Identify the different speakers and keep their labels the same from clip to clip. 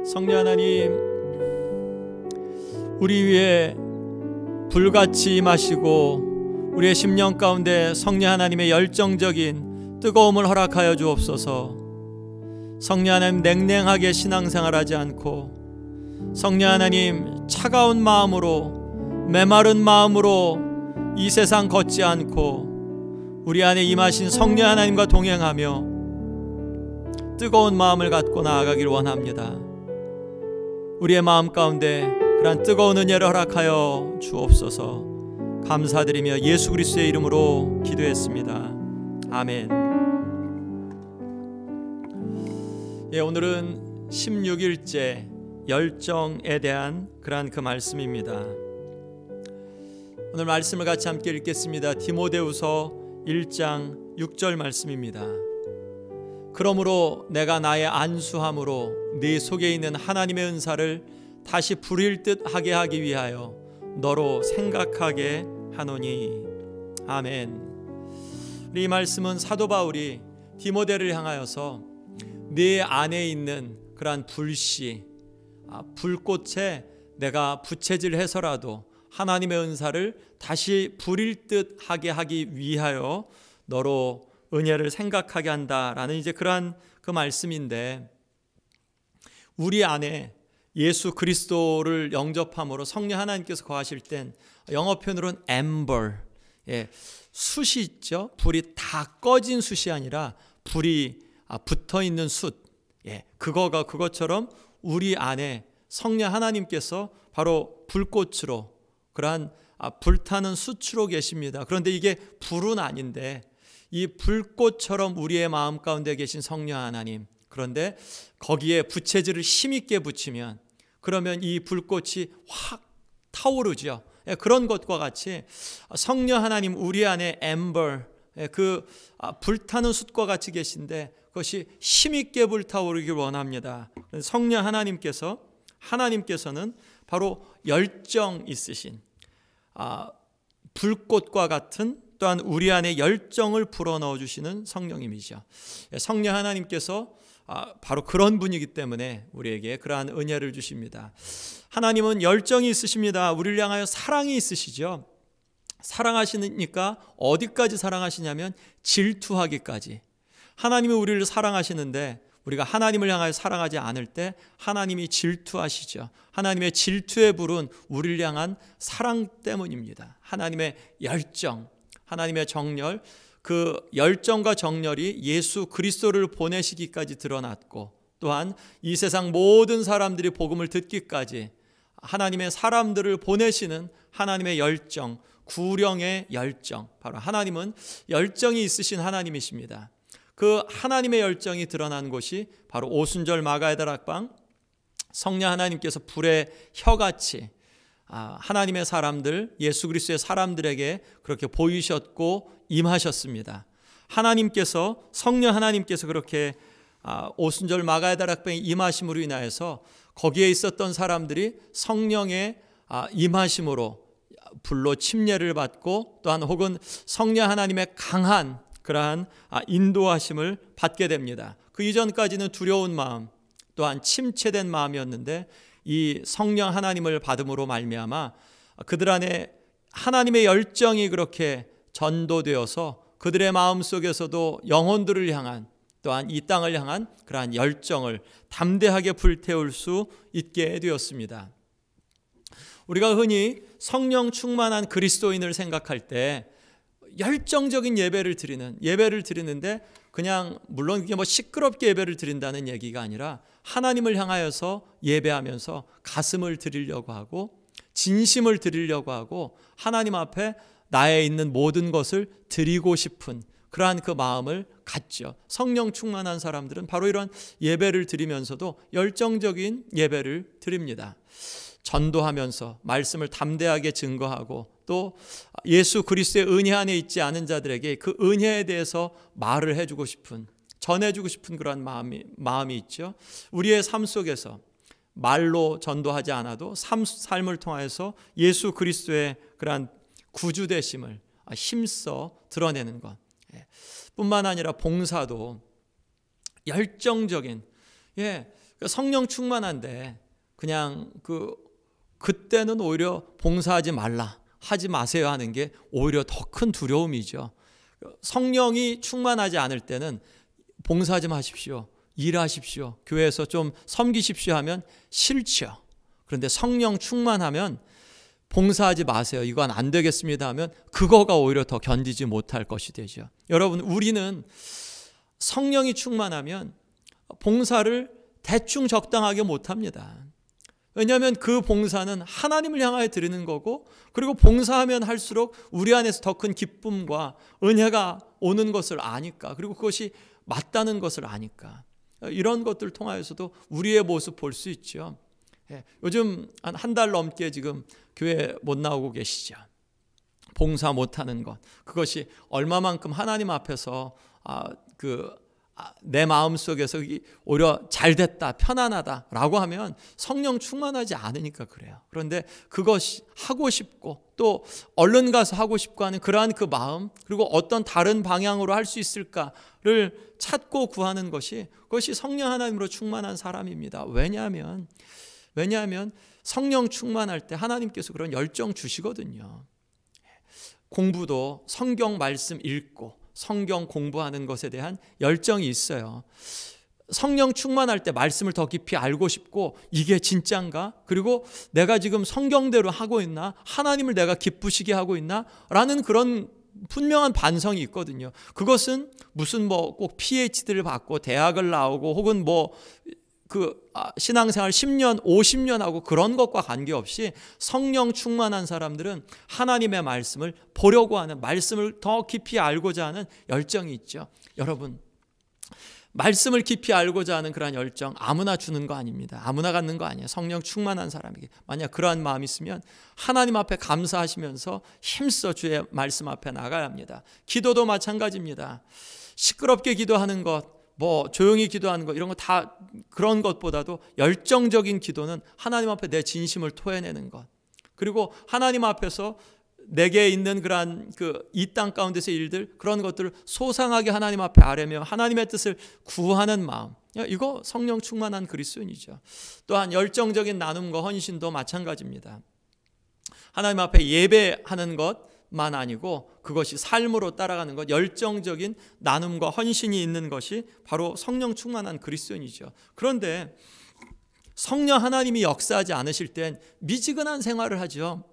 Speaker 1: 성령 하나님, 우리 위에 불같이 임하시고 우리의 심령 가운데 성령 하나님의 열정적인 뜨거움을 허락하여 주옵소서. 성령 하나님, 냉랭하게 신앙생활하지 않고 성령 하나님, 차가운 마음으로, 메마른 마음으로 이 세상 걷지 않고 우리 안에 임하신 성령 하나님과 동행하며 뜨거운 마음을 갖고 나아가길 원합니다. 우리의 마음 가운데 그러한 뜨거운 은혜를 허락하여 주옵소서. 감사드리며 예수 그리스도의 이름으로 기도했습니다. 아멘. 오늘은 16일째 열정에 대한 그러한 그 말씀입니다. 오늘 말씀을 같이 함께 읽겠습니다. 디모데후서 1장 6절 말씀입니다. 그러므로 내가 나의 안수함으로 네 속에 있는 하나님의 은사를 다시 부릴 듯 하게 하기 위하여 너로 생각하게 하노니. 아멘. 이 말씀은 사도 바울이 디모데를 향하여서 네 안에 있는 그러한 불씨, 불꽃에 내가 부채질해서라도 하나님의 은사를 다시 부릴 듯 하게 하기 위하여 너로 은혜를 생각하게 한다라는 이제 그러한 그 말씀인데, 우리 안에 예수 그리스도를 영접함으로 성령 하나님께서 거하실 땐 영어 표현으로는 ember, 숯이 있죠. 불이 다 꺼진 숯이 아니라 불이 붙어 있는 숯, 그것처럼 우리 안에 성령 하나님께서 바로 불꽃으로, 그러한 불타는 숯으로 계십니다. 그런데 이게 불은 아닌데 이 불꽃처럼 우리의 마음 가운데 계신 성령 하나님, 그런데 거기에 부채질을 힘있게 붙이면 그러면 이 불꽃이 확 타오르죠. 그런 것과 같이 성령 하나님 우리 안에 엠버, 그 불타는 숯과 같이 계신데 그것이 힘있게 불타오르길 원합니다. 성령 하나님께서는 바로 열정 있으신 불꽃과 같은, 또한 우리 안에 열정을 불어넣어 주시는 성령님이죠. 성령 하나님께서 바로 그런 분이기 때문에 우리에게 그러한 은혜를 주십니다. 하나님은 열정이 있으십니다. 우리를 향하여 사랑이 있으시죠. 사랑하시니까 어디까지 사랑하시냐면 질투하기까지. 하나님이 우리를 사랑하시는데 우리가 하나님을 향하여 사랑하지 않을 때 하나님이 질투하시죠. 하나님의 질투의 불은 우리를 향한 사랑 때문입니다. 하나님의 열정, 하나님의 정열, 그 열정과 정열이 예수 그리스도를 보내시기까지 드러났고, 또한 이 세상 모든 사람들이 복음을 듣기까지 하나님의 사람들을 보내시는 하나님의 열정, 구령의 열정, 바로 하나님은 열정이 있으신 하나님이십니다. 그 하나님의 열정이 드러난 곳이 바로 오순절 마가의 다락방, 성령 하나님께서 불의 혀같이 하나님의 사람들, 예수 그리스도의 사람들에게 그렇게 보이셨고 임하셨습니다. 하나님께서, 성령 하나님께서 그렇게 오순절 마가의 다락방에 임하심으로 인하여서 거기에 있었던 사람들이 성령의 임하심으로 불로 침례를 받고, 또한 혹은 성령 하나님의 강한 그러한 인도하심을 받게 됩니다. 그 이전까지는 두려운 마음, 또한 침체된 마음이었는데 이 성령 하나님을 받음으로 말미암아 그들 안에 하나님의 열정이 그렇게 전도되어서 그들의 마음 속에서도 영혼들을 향한, 또한 이 땅을 향한 그러한 열정을 담대하게 불태울 수 있게 되었습니다. 우리가 흔히 성령 충만한 그리스도인을 생각할 때 열정적인 예배를 드리는데 그냥 물론 이게 시끄럽게 예배를 드린다는 얘기가 아니라 하나님을 향하여서 예배하면서 가슴을 드리려고 하고 진심을 드리려고 하고 하나님 앞에 나에 있는 모든 것을 드리고 싶은 그러한 그 마음을 갖죠. 성령 충만한 사람들은 바로 이런 예배를 드리면서도 열정적인 예배를 드립니다. 전도하면서 말씀을 담대하게 증거하고 또 예수 그리스도의 은혜 안에 있지 않은 자들에게 그 은혜에 대해서 말을 해주고 싶은, 전해주고 싶은 그런 마음이 있죠. 우리의 삶 속에서 말로 전도하지 않아도 삶을 통해서 예수 그리스도의 그러한 구주되심을 힘써 드러내는 것 뿐만 아니라 봉사도 열정적인 성령 충만한데 그냥 그때는 오히려 봉사하지 말라, 하지 마세요 하는 게 오히려 더 큰 두려움이죠. 성령이 충만하지 않을 때는 봉사하지 마십시오, 일하십시오, 교회에서 좀 섬기십시오 하면 싫죠. 그런데 성령 충만하면 봉사하지 마세요, 이건 안 되겠습니다 하면 그거가 오히려 더 견디지 못할 것이 되죠. 여러분, 우리는 성령이 충만하면 봉사를 대충 적당하게 못합니다. 왜냐하면 그 봉사는 하나님을 향하여 드리는 거고, 그리고 봉사하면 할수록 우리 안에서 더 큰 기쁨과 은혜가 오는 것을 아니까, 그리고 그것이 맞다는 것을 아니까, 이런 것들을 통하여서도 우리의 모습 볼 수 있죠. 요즘 한 달 넘게 지금 교회 못 나오고 계시죠. 봉사 못하는 것, 그것이 얼마만큼 하나님 앞에서 내 마음속에서 오히려 잘됐다, 편안하다라고 하면 성령 충만하지 않으니까 그래요. 그런데 그것이 하고 싶고 또 얼른 가서 하고 싶고 하는 그러한 그 마음, 그리고 어떤 다른 방향으로 할 수 있을까를 찾고 구하는 그것이 성령 하나님으로 충만한 사람입니다. 왜냐하면 성령 충만할 때 하나님께서 그런 열정 주시거든요. 공부도 성경 말씀 읽고 성경 공부하는 것에 대한 열정이 있어요. 성령 충만할 때 말씀을 더 깊이 알고 싶고, 이게 진짠가? 그리고 내가 지금 성경대로 하고 있나? 하나님을 내가 기쁘시게 하고 있나? 라는 그런 분명한 반성이 있거든요. 그것은 무슨 꼭 PhD를 받고 대학을 나오고 혹은 신앙생활 10년, 50년 하고 그런 것과 관계없이 성령 충만한 사람들은 하나님의 말씀을 보려고 하는, 말씀을 더 깊이 알고자 하는 열정이 있죠. 여러분, 말씀을 깊이 알고자 하는 그러한 열정 아무나 주는 거 아닙니다. 아무나 갖는 거 아니에요. 성령 충만한 사람에게 만약 그러한 마음이 있으면 하나님 앞에 감사하시면서 힘써 주의 말씀 앞에 나가야 합니다. 기도도 마찬가지입니다. 시끄럽게 기도하는 것, 조용히 기도하는 것, 이런 거 다 그런 것보다도 열정적인 기도는 하나님 앞에 내 진심을 토해내는 것, 그리고 하나님 앞에서 내게 있는 그러한 이 땅 가운데서의 일들, 그런 것들을 소상하게 하나님 앞에 아뢰며 하나님의 뜻을 구하는 마음, 이거 성령 충만한 그리스도인이죠. 또한 열정적인 나눔과 헌신도 마찬가지입니다. 하나님 앞에 예배하는 것만 아니고 그것이 삶으로 따라가는 것, 열정적인 나눔과 헌신이 있는 것이 바로 성령 충만한 그리스도인이죠. 그런데 성령 하나님이 역사하지 않으실 땐 미지근한 생활을 하죠.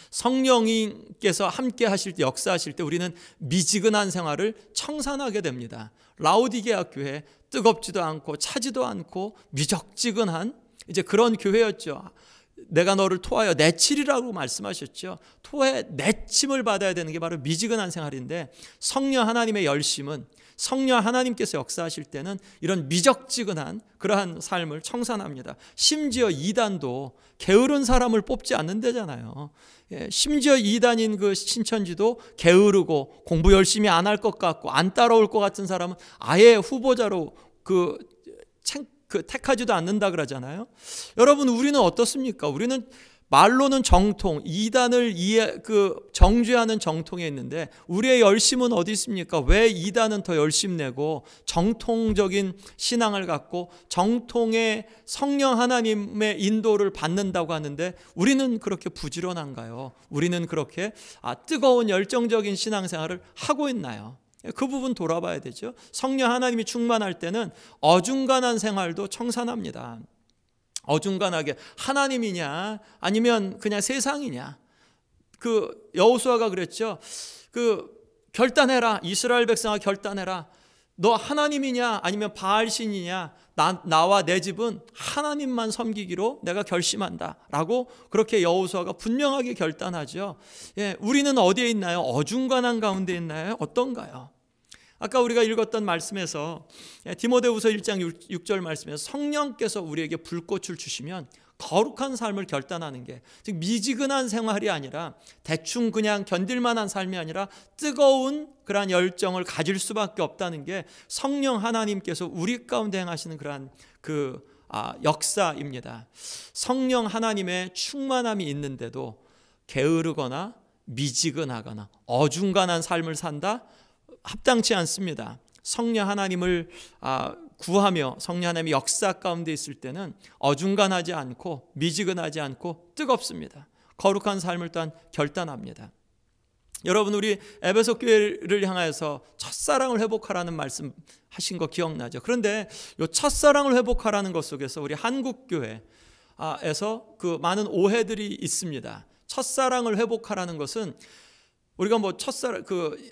Speaker 1: 성령님께서 함께 하실 때, 역사하실 때 우리는 미지근한 생활을 청산하게 됩니다. 라오디게아 교회, 뜨겁지도 않고 차지도 않고 미적지근한 이제 그런 교회였죠. 내가 너를 토하여 내치리라고 말씀하셨죠. 토해 내침을 받아야 되는 게 바로 미지근한 생활인데, 성령 하나님의 열심은, 성령 하나님께서 역사하실 때는 이런 미적지근한 그러한 삶을 청산합니다. 심지어 이단도 게으른 사람을 뽑지 않는다잖아요. 심지어 이단인 그 신천지도 게으르고 공부 열심히 안 할 것 같고 안 따라올 것 같은 사람은 아예 후보자로 택하지도 않는다 그러잖아요. 여러분, 우리는 어떻습니까? 우리는 말로는 정통, 이단을 정죄하는 정통에 있는데 우리의 열심은 어디 있습니까? 왜 이단은 더 열심 내고 정통적인 신앙을 갖고 정통의 성령 하나님의 인도를 받는다고 하는데 우리는 그렇게 부지런한가요? 우리는 그렇게 뜨거운 열정적인 신앙생활을 하고 있나요? 그 부분 돌아봐야 되죠. 성령 하나님이 충만할 때는 어중간한 생활도 청산합니다. 어중간하게 하나님이냐 아니면 그냥 세상이냐. 여호수아가 그랬죠. 결단해라. 이스라엘 백성아, 결단해라. 너 하나님이냐 아니면 바알신이냐. 나와 내 집은 하나님만 섬기기로 내가 결심한다 라고 그렇게 여호수아가 분명하게 결단하죠. 우리는 어디에 있나요? 어중간한 가운데 있나요? 어떤가요? 아까 우리가 읽었던 말씀에서 디모데후서 1장 6절 말씀에서 성령께서 우리에게 불꽃을 주시면 거룩한 삶을 결단하는 게, 즉 미지근한 생활이 아니라 대충 그냥 견딜만한 삶이 아니라 뜨거운 그러한 열정을 가질 수밖에 없다는 게 성령 하나님께서 우리 가운데 행하시는 그러한 역사입니다. 성령 하나님의 충만함이 있는데도 게으르거나 미지근하거나 어중간한 삶을 산다? 합당치 않습니다. 성령 하나님을 구하며 성령 하나님의 역사 가운데 있을 때는 어중간하지 않고 미지근하지 않고 뜨겁습니다. 거룩한 삶을 또한 결단합니다. 여러분, 우리 에베소 교회를 향해서 첫사랑을 회복하라는 말씀 하신 거 기억나죠? 그런데 이 첫사랑을 회복하라는 것 속에서 우리 한국교회에서 그 많은 오해들이 있습니다. 첫사랑을 회복하라는 것은 우리가 뭐 첫사랑,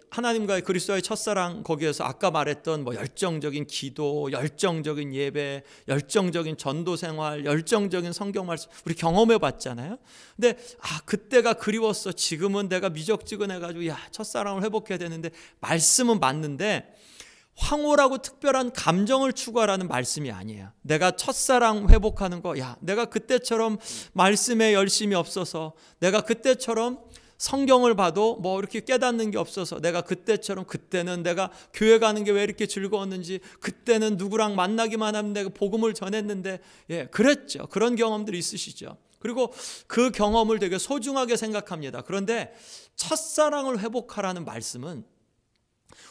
Speaker 1: 하나님과의 그리스도의 첫사랑, 거기에서 아까 말했던 뭐 열정적인 기도, 열정적인 예배, 열정적인 전도 생활, 열정적인 성경 말씀, 우리 경험해 봤잖아요. 근데 그때가 그리웠어. 지금은 내가 미적지근해가지고 첫사랑을 회복해야 되는데, 말씀은 맞는데 황홀하고 특별한 감정을 추구하라는 말씀이 아니에요. 내가 첫사랑 회복하는 거, 내가 그때처럼 말씀에 열심이 없어서, 내가 그때처럼 성경을 봐도 뭐 이렇게 깨닫는 게 없어서, 내가 그때는 내가 교회 가는 게 왜 이렇게 즐거웠는지, 그때는 누구랑 만나기만 하면 내가 복음을 전했는데, 그랬죠. 그런 경험들이 있으시죠. 그리고 그 경험을 되게 소중하게 생각합니다. 그런데 첫사랑을 회복하라는 말씀은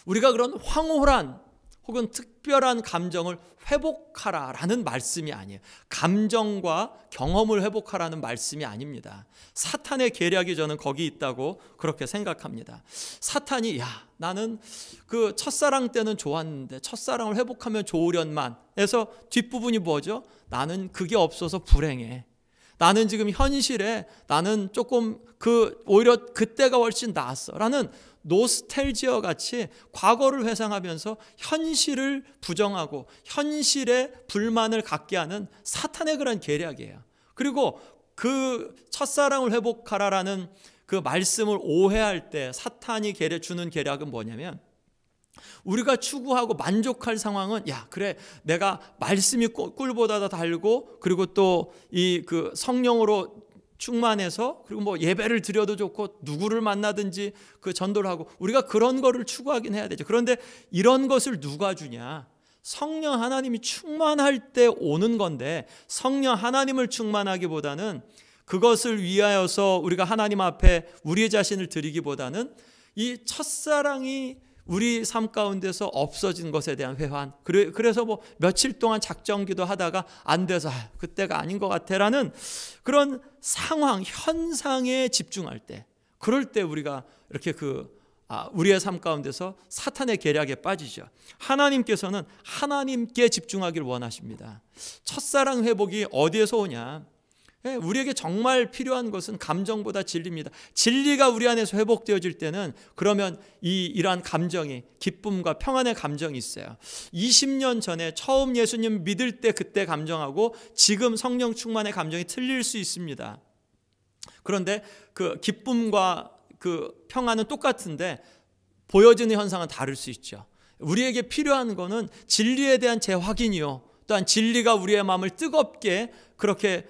Speaker 1: 우리가 그런 황홀한 혹은 특별한 감정을 회복하라라는 말씀이 아니에요. 감정과 경험을 회복하라는 말씀이 아닙니다. 사탄의 계략이 저는 거기 있다고 그렇게 생각합니다. 사탄이 나는 그 첫사랑 때는 좋았는데 첫사랑을 회복하면 좋으련만 해서 뒷부분이 뭐죠? 나는 그게 없어서 불행해. 나는 지금 현실에 나는 조금 오히려 그때가 훨씬 나았어 라는 노스텔지어 같이 과거를 회상하면서 현실을 부정하고 현실에 불만을 갖게 하는 사탄의 그런 계략이에요. 그리고 그 첫사랑을 회복하라라는 그 말씀을 오해할 때 사탄이 주는 계략은 뭐냐면, 우리가 추구하고 만족할 상황은 그래, 내가 말씀이 꿀보다 더 달고, 그리고 또 그 성령으로 충만해서, 그리고 뭐 예배를 드려도 좋고 누구를 만나든지 그 전도를 하고, 우리가 그런 거를 추구하긴 해야 되죠. 그런데 이런 것을 누가 주냐? 성령 하나님이 충만할 때 오는 건데, 성령 하나님을 충만하기보다는 그것을 위하여서 우리가 하나님 앞에 우리 자신을 드리기보다는 이 첫사랑이 우리 삶 가운데서 없어진 것에 대한 회환, 그래서 뭐 며칠 동안 작정기도 하다가 안 돼서 그때가 아닌 것 같아라는 그런 상황, 현상에 집중할 때, 그럴 때 우리가 이렇게 우리의 삶 가운데서 사탄의 계략에 빠지죠. 하나님께서는 하나님께 집중하기를 원하십니다. 첫사랑 회복이 어디에서 오냐? 우리에게 정말 필요한 것은 감정보다 진리입니다. 진리가 우리 안에서 회복되어질 때는, 그러면 이러한 감정이, 기쁨과 평안의 감정이 있어요. 20년 전에 처음 예수님 믿을 때 그때 감정하고 지금 성령 충만의 감정이 틀릴 수 있습니다. 그런데 그 기쁨과 그 평안은 똑같은데 보여지는 현상은 다를 수 있죠. 우리에게 필요한 거는 진리에 대한 재확인이요, 또한 진리가 우리의 마음을 뜨겁게 그렇게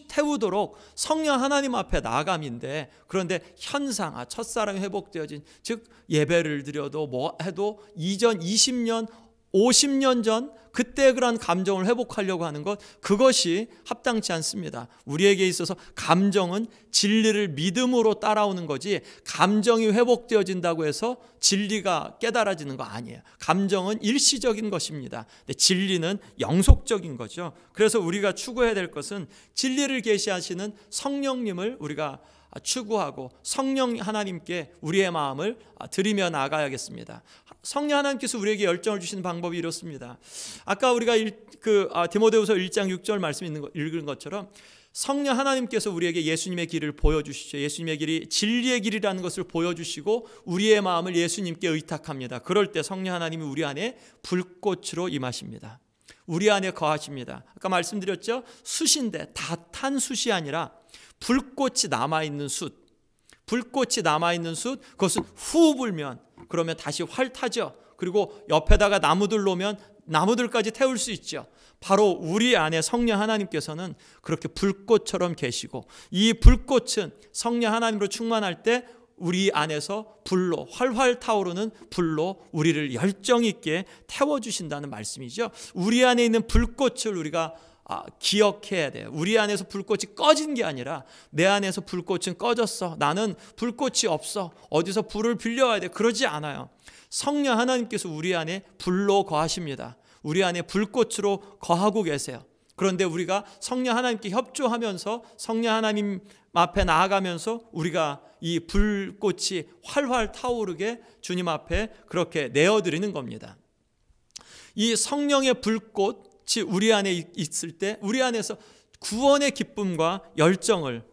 Speaker 1: 태우도록 성령 하나님 앞에 나아감인데, 그런데 현상, 첫사랑이 회복되어진, 즉 예배를 드려도 뭐 해도 이전 20년 50년 전 그때 그런 감정을 회복하려고 하는 것, 그것이 합당치 않습니다. 우리에게 있어서 감정은 진리를 믿음으로 따라오는 거지, 감정이 회복되어진다고 해서 진리가 깨달아지는 거 아니에요. 감정은 일시적인 것입니다. 근데 진리는 영속적인 거죠. 그래서 우리가 추구해야 될 것은 진리를 계시하시는 성령님을 우리가 추구하고 성령 하나님께 우리의 마음을 드리며 나가야겠습니다. 성령 하나님께서 우리에게 열정을 주시는 방법이 이렇습니다. 아까 우리가 디모데후서 1장 6절 말씀 읽은 것처럼 성령 하나님께서 우리에게 예수님의 길을 보여주시죠. 예수님의 길이 진리의 길이라는 것을 보여주시고 우리의 마음을 예수님께 의탁합니다. 그럴 때 성령 하나님이 우리 안에 불꽃으로 임하십니다. 우리 안에 거하십니다. 아까 말씀드렸죠. 숯인데 다 탄 숯이 아니라 불꽃이 남아있는 숯, 불꽃이 남아있는 숯, 그것은 후 불면 그러면 다시 활 타죠. 그리고 옆에다가 나무들 놓으면 나무들까지 태울 수 있죠. 바로 우리 안에 성령 하나님께서는 그렇게 불꽃처럼 계시고, 이 불꽃은 성령 하나님으로 충만할 때 우리 안에서 불로, 활활 타오르는 불로 우리를 열정 있게 태워주신다는 말씀이죠. 우리 안에 있는 불꽃을 우리가 기억해야 돼요. 우리 안에서 불꽃이 꺼진 게 아니라 내 안에서 불꽃은 꺼졌어, 나는 불꽃이 없어, 어디서 불을 빌려와야 돼, 그러지 않아요. 성령 하나님께서 우리 안에 불로 거하십니다. 우리 안에 불꽃으로 거하고 계세요. 그런데 우리가 성령 하나님께 협조하면서 성령 하나님 앞에 나아가면서 우리가 이 불꽃이 활활 타오르게 주님 앞에 그렇게 내어드리는 겁니다. 이 성령의 불꽃이 우리 안에 있을 때 우리 안에서 구원의 기쁨과 열정을,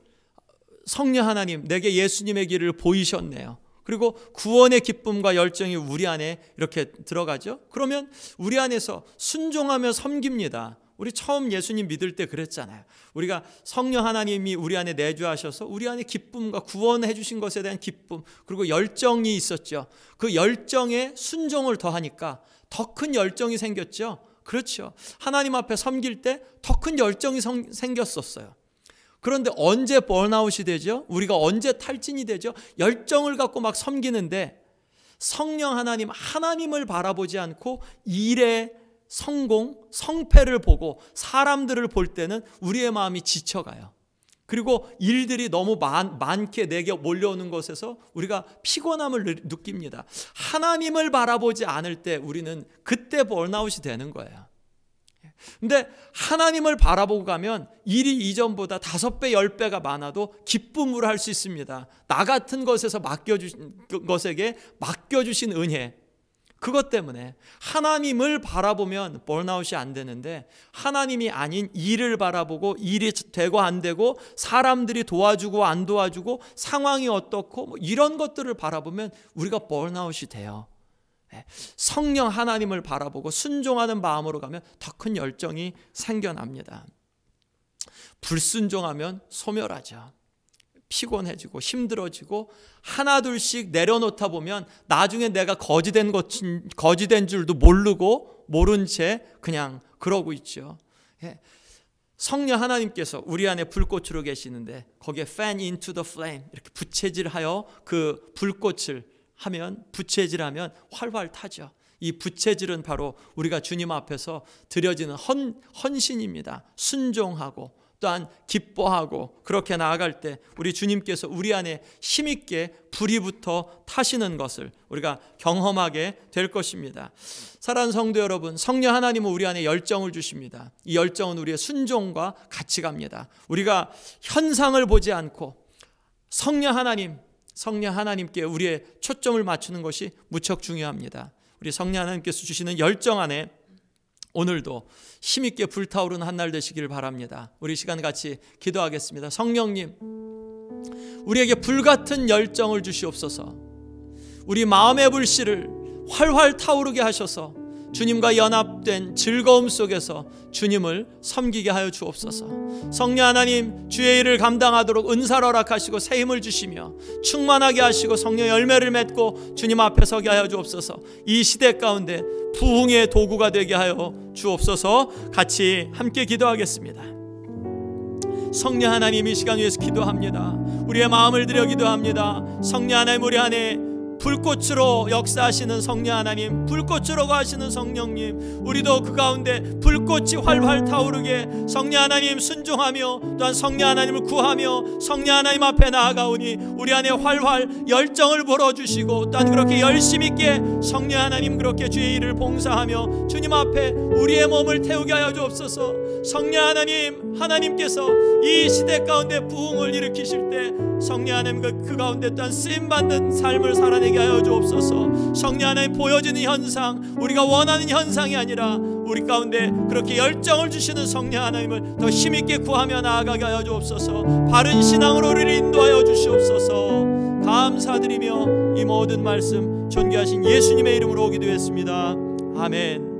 Speaker 1: 성령 하나님 내게 예수님의 길을 보이셨네요. 그리고 구원의 기쁨과 열정이 우리 안에 이렇게 들어가죠. 그러면 우리 안에서 순종하며 섬깁니다. 우리 처음 예수님 믿을 때 그랬잖아요. 우리가 성령 하나님이 우리 안에 내주하셔서 우리 안에 기쁨과 구원해 주신 것에 대한 기쁨, 그리고 열정이 있었죠. 그 열정에 순종을 더하니까 더 큰 열정이 생겼죠. 그렇죠. 하나님 앞에 섬길 때 더 큰 열정이 생겼었어요. 그런데 언제 번아웃이 되죠? 우리가 언제 탈진이 되죠? 열정을 갖고 막 섬기는데 성령 하나님을 바라보지 않고 일의 성공, 성패를 보고 사람들을 볼 때는 우리의 마음이 지쳐가요. 그리고 일들이 너무 많게 내게 몰려오는 것에서 우리가 피곤함을 느낍니다. 하나님을 바라보지 않을 때 우리는 그때 번아웃이 되는 거예요. 근데 하나님을 바라보고 가면 일이 이전보다 5배, 10배가 많아도 기쁨으로 할 수 있습니다. 나 같은 것에서 것에게 맡겨주신 은혜, 그것 때문에 하나님을 바라보면 번아웃이 안 되는데 하나님이 아닌 일을 바라보고 일이 되고 안 되고 사람들이 도와주고 안 도와주고 상황이 어떻고 이런 것들을 바라보면 우리가 번아웃이 돼요. 성령 하나님을 바라보고 순종하는 마음으로 가면 더 큰 열정이 생겨납니다. 불순종하면 소멸하죠. 피곤해지고 힘들어지고 하나둘씩 내려놓다 보면 나중에 내가 거지된 줄도 모른 채 그냥 그러고 있죠. 성령 하나님께서 우리 안에 불꽃으로 계시는데 거기에 fan into the flame, 이렇게 부채질하여 그 불꽃을 하면, 부채질하면 활활 타죠. 이 부채질은 바로 우리가 주님 앞에서 드려지는 헌신입니다. 순종하고 또한 기뻐하고 그렇게 나아갈 때 우리 주님께서 우리 안에 힘있게 불이 붙어 타시는 것을 우리가 경험하게 될 것입니다. 사랑하는 성도 여러분, 성령 하나님은 우리 안에 열정을 주십니다. 이 열정은 우리의 순종과 같이 갑니다. 우리가 현상을 보지 않고 성령 하나님께 우리의 초점을 맞추는 것이 무척 중요합니다. 우리 성령 하나님께서 주시는 열정 안에 오늘도 힘있게 불타오르는 한 날 되시길 바랍니다. 우리 시간 같이 기도하겠습니다. 성령님, 우리에게 불같은 열정을 주시옵소서. 우리 마음의 불씨를 활활 타오르게 하셔서 주님과 연합된 즐거움 속에서 주님을 섬기게 하여 주옵소서. 성령 하나님, 주의 일을 감당하도록 은사를 허락하시고 새 힘을 주시며 충만하게 하시고 성령 열매를 맺고 주님 앞에 서게 하여 주옵소서. 이 시대 가운데 부흥의 도구가 되게 하여 주옵소서. 같이 함께 기도하겠습니다. 성령 하나님, 이 시간 위해서 기도합니다. 우리의 마음을 들여 기도합니다. 성령 하나님, 우리 안에 불꽃으로 역사하시는 성령 하나님, 불꽃으로 거하시는 성령님, 우리도 그 가운데 불꽃이 활활 타오르게 성령 하나님 순종하며 또한 성령 하나님을 구하며 성령 하나님 앞에 나아가오니 우리 안에 활활 열정을 불어주시고 또한 그렇게 열심 있게 성령 하나님 그렇게 주의 일을 봉사하며 주님 앞에 우리의 몸을 태우게 하여 주옵소서. 성령 하나님께서 이 시대 가운데 부흥을 일으키실 때 성령 하나님 그 가운데 또한 쓰임받는 삶을 살아내게 하여 주옵소서. 성령 하나님 보여지는 현상, 우리가 원하는 현상이 아니라 우리 가운데 그렇게 열정을 주시는 성령 하나님을 더 힘있게 구하며 나아가게 하여 주옵소서. 바른 신앙으로 우리를 인도하여 주시옵소서. 감사드리며 이 모든 말씀 존귀하신 예수님의 이름으로 기도했습니다. 아멘.